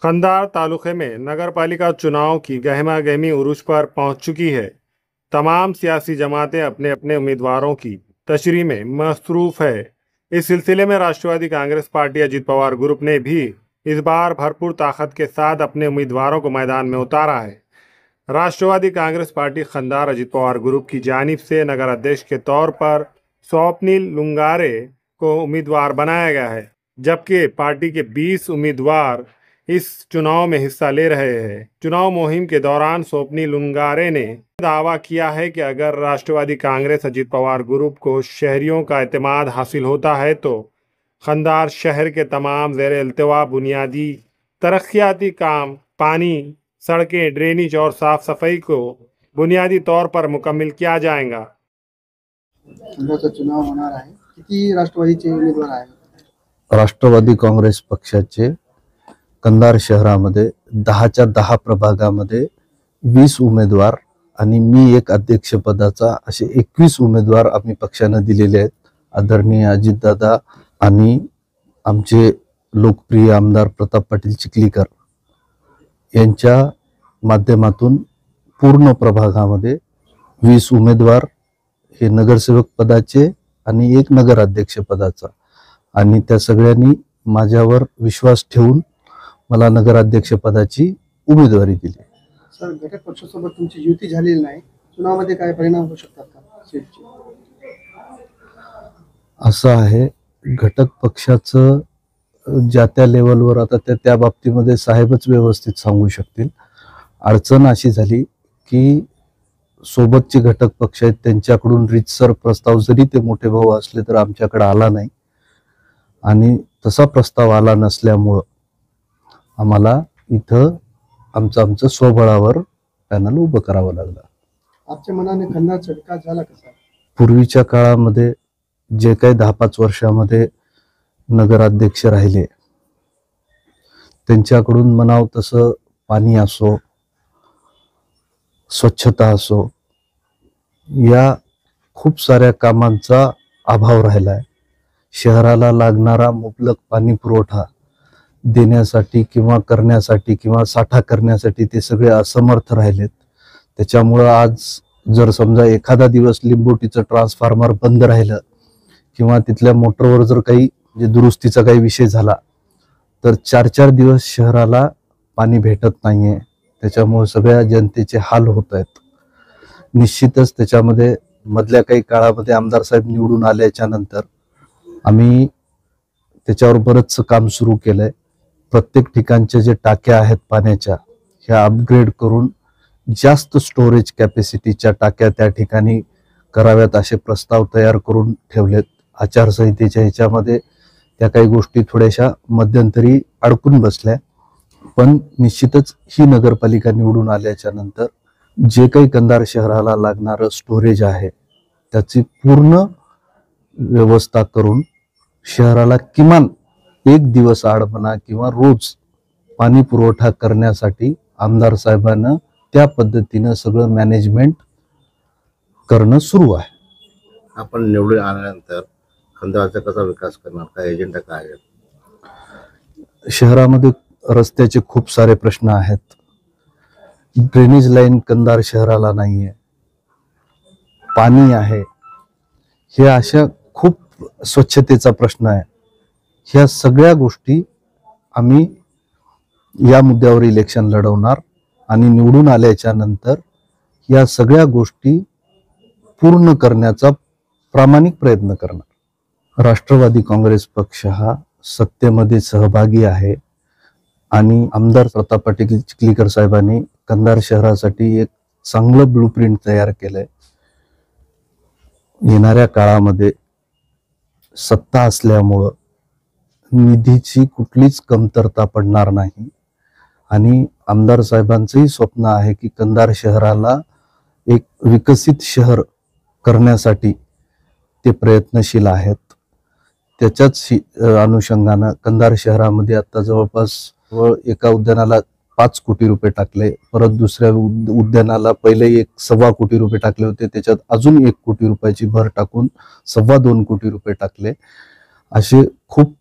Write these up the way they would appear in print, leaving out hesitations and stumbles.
कंधार तालुके में नगरपालिका चुनाव की गहमा-गहमी उरूज पर पहुंच चुकी है। तमाम सियासी जमातें अपने अपने उम्मीदवारों की तशरीह में मसरूफ है। इस सिलसिले में राष्ट्रवादी कांग्रेस पार्टी अजित पवार ग्रुप ने भी इस बार भरपूर ताकत के साथ अपने उम्मीदवारों को मैदान में उतारा है। राष्ट्रवादी कांग्रेस पार्टी खंदार अजित पवार ग्रुप की जानिब से नगर अध्यक्ष के तौर पर स्वप्निल लुंगारे को उम्मीदवार बनाया गया है, जबकि पार्टी के 20 उम्मीदवार इस चुनाव में हिस्सा ले रहे हैं। चुनाव मुहिम के दौरान स्वप्निल लुंगारे ने दावा किया है कि अगर राष्ट्रवादी कांग्रेस अजित पवार ग्रुप को शहरियों का एतमाद हासिल होता है तो खंदार शहर के तमाम ज़ेर इल्तिवा बुनियादी तरक्याती काम, पानी, सड़कें, ड्रेनेज और साफ सफाई को बुनियादी तौर पर मुकम्मल किया जाएगा। चुनाव होणार आहे, किती राष्ट्रवादीचे उमेदवार आहेत? राष्ट्रवादी काँग्रेस पक्षाचे कंधार शहरामध्ये 10च्या 10 प्रभागामध्ये 20 उमेदवार आणि मी एक अध्यक्षपदाचा असे 21 उमेदवार आम्ही पक्षाने दिलेले आहेत। आदरणीय अजितदादा आणि आमचे लोकप्रिय आमदार प्रताप पाटील चिखलीकर यांच्या माध्यमातून पूर्ण प्रभागामध्ये 20 उमेदवार हे नगरसेवक पदाचे आणि एक नगर अध्यक्ष पदाचा, आणि त्या सगळ्यांनी माझ्यावर विश्वास ठेवून मला नगराध्यक्ष पदाची उमेदवारी दिली। सर, घटक पक्षासोबत तुमची युती झालेली नाही, चुनावामध्ये काय परिणाम होऊ शकतात का सीटचे? असं आहे, घटक पक्षाचं ज्या त्या लेवलवर आता त्या बाबतीमध्ये साहेबच व्यवस्थित सांगू शकतील। अडचण अशी झाली की सोबतचे घटक पक्ष आहेत त्यांच्याकडून रीतसर प्रस्ताव जरी ते मोठे भाऊ असले तर आमच्याकडे आला नाही, आणि तसा प्रस्ताव आला नसल्यामुळे आम्हाला इथं आमचं स्वबळावर पॅनल उभं करावं लागलं। आपल्या मनाने खंदारचा विकास झाला कसा? पूर्वीच्या काळामध्ये जे काही 10-5 वर्षामध्ये नगराध्यक्ष राहिले त्यांच्याकडून म्हणावं तसं पाणी असो, स्वच्छता असो, या खूप साऱ्या कामांचा अभाव राहिलाय। शहराला लागणारा मुबलक पाणी पुरवठा देण्यासाठी किंवा करण्यासाठी किंवा साठा करण्यासाठी ते सगळे असमर्थ राहिलेत। त्याच्यामुळे आज जर समजा एखादा दिवस लिंबोटीचं ट्रान्सफॉर्मर बंद राहिलं किंवा तिथल्या मोटरवर जर काही दुरुस्तीचा काही विषय झाला तर 4-4 दिवस शहराला पाणी भेटत नाहीये। त्याच्यामुळे सगळ्या जनतेचे हाल होत आहेत। निश्चितच त्याच्यामध्ये मधल्या काही काळामध्ये आमदार साहेब निवडून आल्याच्या नंतर आम्ही त्याच्यावर बरंच काम सुरू केलंय। प्रत्येक ठिकाणच्या जे टाक्या आहेत पाण्याच्या ह्या अपग्रेड करून जास्त स्टोरेज कॅपॅसिटीच्या टाक्या त्या ठिकाणी कराव्यात असे प्रस्ताव तयार करून ठेवलेत। आचारसंहितेच्या ह्याच्यामध्ये त्या काही गोष्टी थोड्याशा मध्यंतरी अडकून बसल्या, पण निश्चितच ही नगरपालिका निवडून आल्याच्या नंतर जे काही कंधार शहराला लागणारं स्टोरेज आहे त्याची पूर्ण व्यवस्था करून शहराला किमान एक दिवस आड म्हणा किंवा रोज पाणी पुरवठा करण्यासाठी आमदार साहेबांना त्या पद्धतीने सगळं मॅनेजमेंट करणं सुरू आहे। आपण निवडून आल्यानंतर खंदारचा कसा विकास करणार, काय एजेंडा काय आहे? शहरामध्ये रस्त्याचे खूप सारे प्रश्न आहेत। ड्रेनेज लाईन कंधार शहराला नाहीये, पाणी आहे, हे अशा खूप स्वच्छतेचा प्रश्न आहे। ह्या सगळ्या गोष्टी आम्ही या मुद्द्यावर इलेक्शन लढवणार आणि निवडून आल्याच्या नंतर या सगळ्या गोष्टी पूर्ण करण्याचा प्रामाणिक प्रयत्न करणार। राष्ट्रवादी काँग्रेस पक्ष हा सत्तेमध्ये सहभागी आहे आणि आमदार प्रताप पाटील चिखलीकर साहेबांनी कंधार शहरासाठी एक चांगलं ब्लूप्रिंट तयार केलंय। येणाऱ्या काळामध्ये सत्ता असल्यामुळे निधीची कुठलीच कमतरता पडणार नाही, आणि आमदार साहेबांचंही स्वप्न आहे की कंधार शहराला एक विकसित शहर करण्यासाठी ते प्रयत्नशील आहेत। त्याच्याच अनुषंगाने कंधार शहरामध्ये आता जवळपास एका उद्यानाला 5 कोटी रुपये टाकले, परत दुसऱ्या उद्यानाला पहिले 1.25 कोटी रुपये टाकले होते, त्याच्यात अजून 1 कोटी रुपयाची भर टाकून 2.25 कोटी रुपये टाकले। असे खूप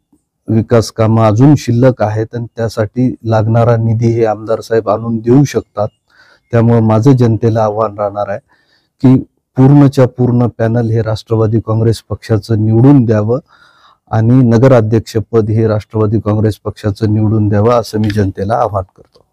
विकास कामं अजून शिल्लक आहेत आणि त्यासाठी लागणारा निधी हे आमदार साहेब आणून देऊ शकतात. त्यामुळे माझं जनतेला आव्हान राहणार आहे की पूर्णच्या पूर्ण पॅनल हे राष्ट्रवादी काँग्रेस पक्षाचं निवडून द्यावं आणि नगराध्यक्षपद हे राष्ट्रवादी काँग्रेस पक्षाचं निवडून द्यावं असं मी जनतेला आवाहन करतो.